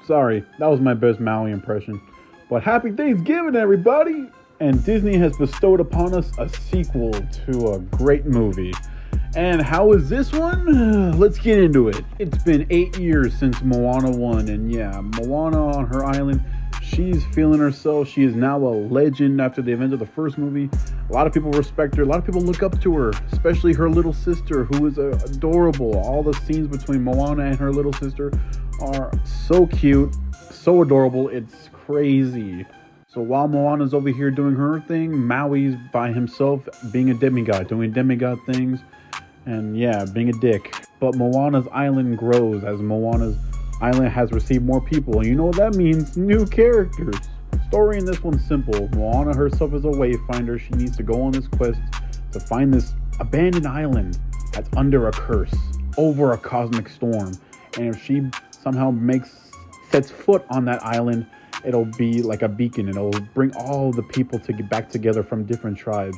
Sorry, that was my best Maui impression. But happy Thanksgiving, everybody! And Disney has bestowed upon us a sequel to a great movie. And how is this one? Let's get into it. It's been 8 years since Moana 1, and yeah, Moana on her island, she's feeling herself. She is now a legend after the event of the first movie. A lot of people respect her. A lot of people look up to her, especially her little sister, who is adorable. All the scenes between Moana and her little sister are so cute, so adorable. It's crazy. So while Moana's over here doing her thing, Maui's by himself being a demigod, doing demigod things, and yeah, being a dick. But Moana's island grows as Moana's island has received more people, and you know what that means? New characters. Story in this one's simple. Moana herself is a wayfinder. She needs to go on this quest to find this abandoned island that's under a curse, over a cosmic storm. And if she somehow sets foot on that island, it'll be like a beacon. It'll bring all the people to get back together from different tribes,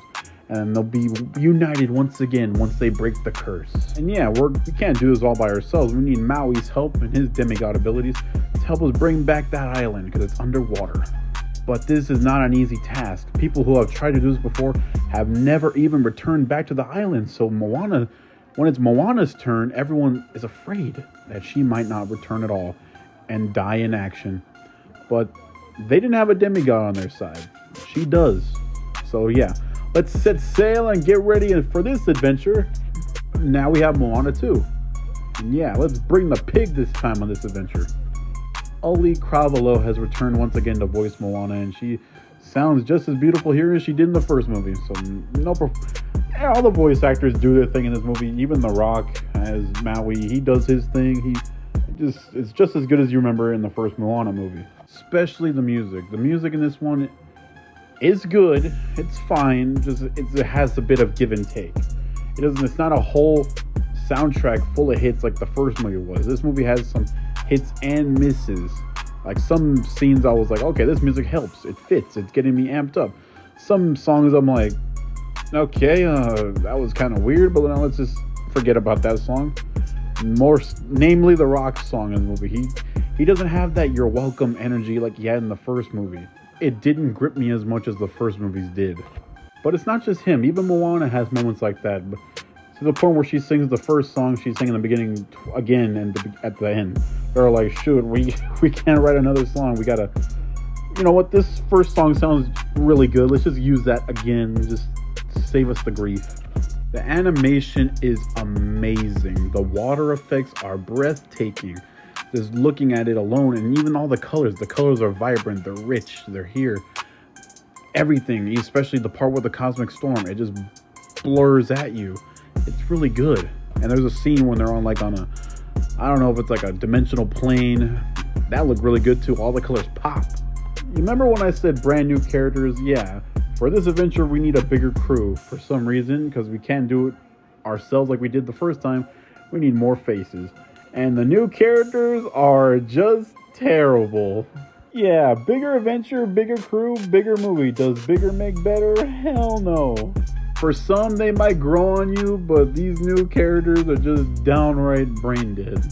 and they'll be united once again once they break the curse. And yeah, we can't do this all by ourselves. We need Maui's help and his demigod abilities to help us bring back that island because it's underwater. But this is not an easy task. People who have tried to do this before have never even returned back to the island. So Moana, when it's Moana's turn, everyone is afraid that she might not return at all and die in action. But they didn't have a demigod on their side. She does. So yeah, let's set sail and get ready for this adventure. Now we have Moana 2. And yeah, let's bring the pig this time on this adventure. Ali Cravelo has returned once again to voice Moana, and she sounds just as beautiful here as she did in the first movie. So all the voice actors do their thing in this movie. Even The Rock as Maui, he does his thing. It's just as good as you remember in the first Moana movie. Especially the music. The music in this one is good. It's fine. It has a bit of give and take. It's not a whole soundtrack full of hits like the first movie was. This movie has some hits and misses. Like some scenes I was like, okay, this music helps. It fits. It's getting me amped up. Some songs I'm like, okay, that was kind of weird, but now let's just forget about that song. Namely the Rock song in the movie. He doesn't have that "You're Welcome" energy like he had in the first movie. It didn't grip me as much as the first movies did. But it's not just him. Even Moana has moments like that. But to the point where she sings the first song, she's singing the beginning again and at the end. They're like, shoot, we can't write another song. We gotta, you know what? This first song sounds really good. Let's just use that again. Just save us the grief. The animation is amazing. The water effects are breathtaking. Just looking at it alone, and even all the colors are vibrant, they're rich, they're here. Everything, especially the part with the cosmic storm, it just blurs at you. It's really good. And there's a scene when they're on I don't know if it's like a dimensional plane. That looked really good too. All the colors pop. You remember when I said brand new characters? Yeah. For this adventure, we need a bigger crew for some reason, because we can't do it ourselves like we did the first time. We need more faces. And the new characters are just terrible. Yeah, bigger adventure, bigger crew, bigger movie. Does bigger make better? Hell no. For some, they might grow on you, but these new characters are just downright brain dead.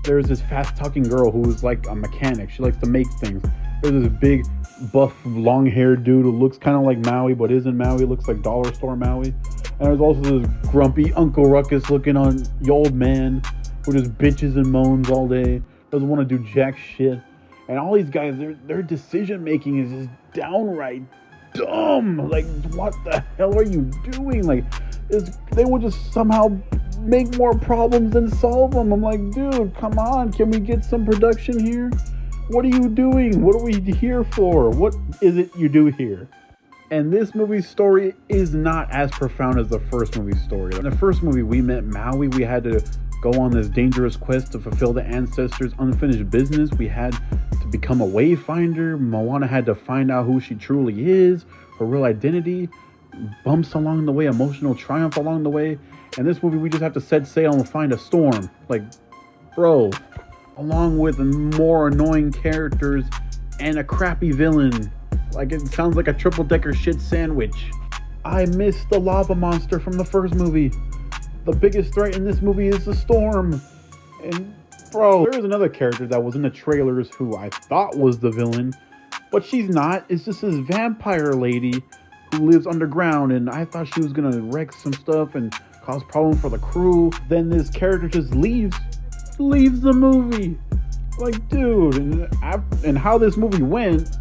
There's this fast-talking girl who's like a mechanic. She likes to make things. There's this big, buff, long-haired dude who looks kind of like Maui, but isn't Maui. Looks like Dollar Store Maui. And there's also this grumpy Uncle Ruckus looking on the old man who just bitches and moans all day, doesn't want to do jack shit. And all these guys, their decision making is just downright dumb. Like, what the hell are you doing? Like, they will just somehow make more problems than solve them. I'm like, dude, come on, can we get some production here? What are you doing? What are we here for? What is it you do here? And this movie's story is not as profound as the first movie's story. In the first movie, we met Maui. We had to go on this dangerous quest to fulfill the ancestors' unfinished business. We had to become a wayfinder. Moana had to find out who she truly is, her real identity. Bumps along the way, emotional triumph along the way. And this movie, we just have to set sail and find a storm. Like, bro, along with more annoying characters and a crappy villain. Like, it sounds like a triple-decker shit sandwich. I miss the lava monster from the first movie. The biggest threat in this movie is the storm. And Bro, there's another character that was in the trailers who I thought was the villain, but she's not. It's just this vampire lady who lives underground, and I thought she was gonna wreck some stuff and cause problems for the crew. Then this character just leaves the movie. Like, dude, and how this movie went,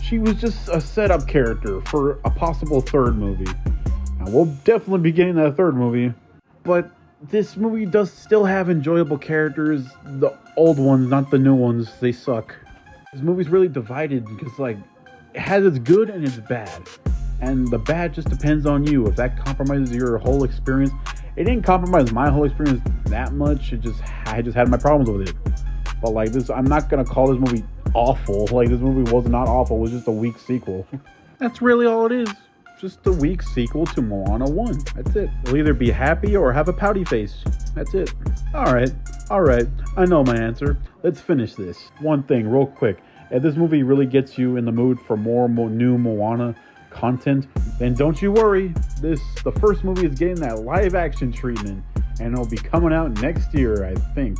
she was just a setup character for a possible third movie. Now, we'll definitely be getting that third movie, but this movie does still have enjoyable characters. The old ones, not the new ones, they suck. This movie's really divided because, like, it has its good and its bad. And the bad just depends on you. If that compromises your whole experience, it didn't compromise my whole experience that much. I just had my problems with it. But like this, I'm not gonna call this movie awful. Like, this movie was not awful. It was just a weak sequel. That's really all it is. Just a weak sequel to Moana 1. That's it. You'll either be happy or have a pouty face. That's it. Alright. I know my answer. Let's finish this. One thing real quick. If this movie really gets you in the mood for more new Moana content, then don't you worry. The first movie is getting that live action treatment, and it'll be coming out next year, I think.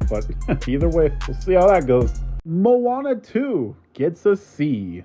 But either way, we'll see how that goes. Moana 2 gets a C.